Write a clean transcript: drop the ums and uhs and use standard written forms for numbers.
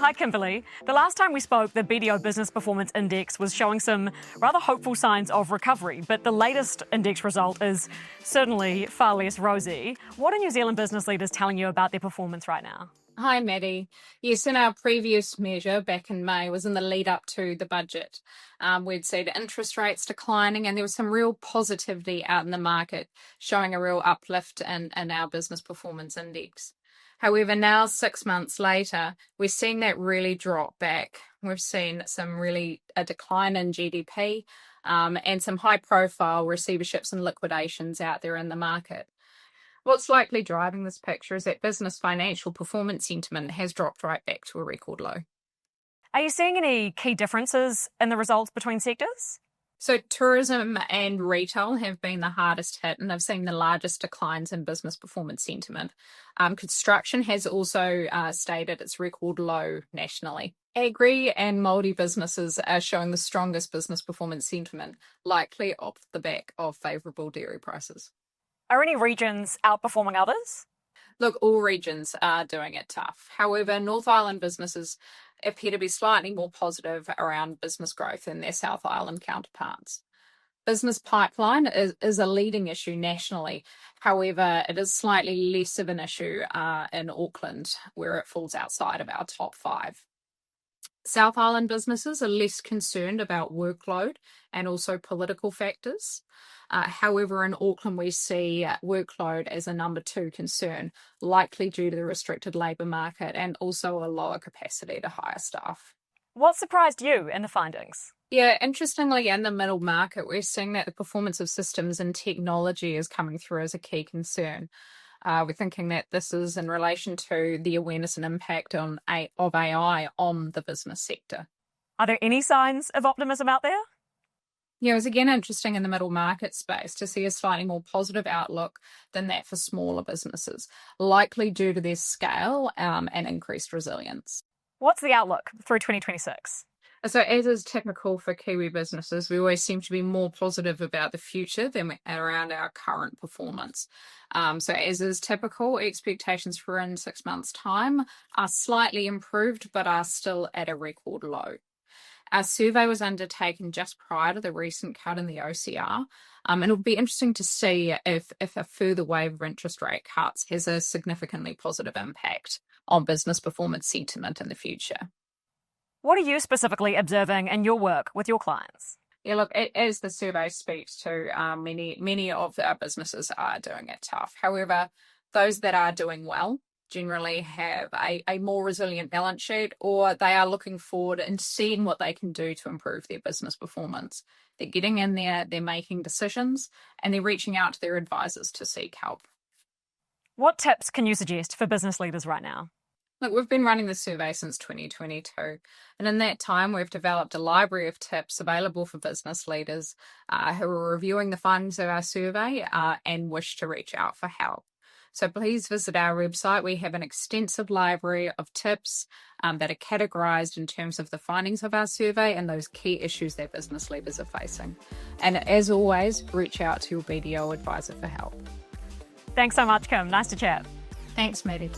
Hi, Kimberly. The last time we spoke, the BDO Business Performance Index was showing some rather hopeful signs of recovery, but the latest index result is certainly far less rosy. What are New Zealand business leaders telling you about their performance right now? Hi, Maddie. Yes, in our previous measure back in May was in the lead up to the budget. We'd seen interest rates declining and there was some real positivity out in the market, showing a real uplift in our business performance index. However, now 6 months later, we're seeing that really drop back. We've seen a decline in GDP and some high profile receiverships and liquidations out there in the market. What's likely driving this picture is that business financial performance sentiment has dropped right back to a record low. Are you seeing any key differences in the results between sectors? So tourism and retail have been the hardest hit and have seen the largest declines in business performance sentiment. Construction has also stayed at its record low nationally. Agri and Māori businesses are showing the strongest business performance sentiment, likely off the back of favourable dairy prices. Are any regions outperforming others? Look, all regions are doing it tough. However, North Island businesses appear to be slightly more positive around business growth than their South Island counterparts. Business pipeline is a leading issue nationally. However, it is slightly less of an issue in Auckland, where it falls outside of our top 5. South Island businesses are less concerned about workload and also political factors. However, in Auckland, we see workload as a number 2 concern, likely due to the restricted labour market and also a lower capacity to hire staff. What surprised you in the findings? Yeah, interestingly, in the middle market, we're seeing that the performance of systems and technology is coming through as a key concern. We're thinking that this is in relation to the awareness and impact of AI on the business sector. Are there any signs of optimism out there? Yeah, it was again interesting in the middle market space to see a slightly more positive outlook than that for smaller businesses, likely due to their scale and increased resilience. What's the outlook through 2026? So as is typical for Kiwi businesses, we always seem to be more positive about the future than around our current performance. So as is typical, expectations for in 6 months' time are slightly improved, but are still at a record low. Our survey was undertaken just prior to the recent cut in the OCR, and it'll be interesting to see if a further wave of interest rate cuts has a significantly positive impact on business performance sentiment in the future. What are you specifically observing in your work with your clients? Yeah, look, as the survey speaks to, many of our businesses are doing it tough. However, those that are doing well generally have a more resilient balance sheet, or they are looking forward and seeing what they can do to improve their business performance. They're getting in there, they're making decisions, and they're reaching out to their advisors to seek help. What tips can you suggest for business leaders right now? Look, we've been running the survey since 2022, and in that time we've developed a library of tips available for business leaders who are reviewing the findings of our survey and wish to reach out for help. So please visit our website. We have an extensive library of tips that are categorised in terms of the findings of our survey and those key issues that business leaders are facing. And as always, reach out to your BDO advisor for help. Thanks so much, Kim. Nice to chat. Thanks, Maddie.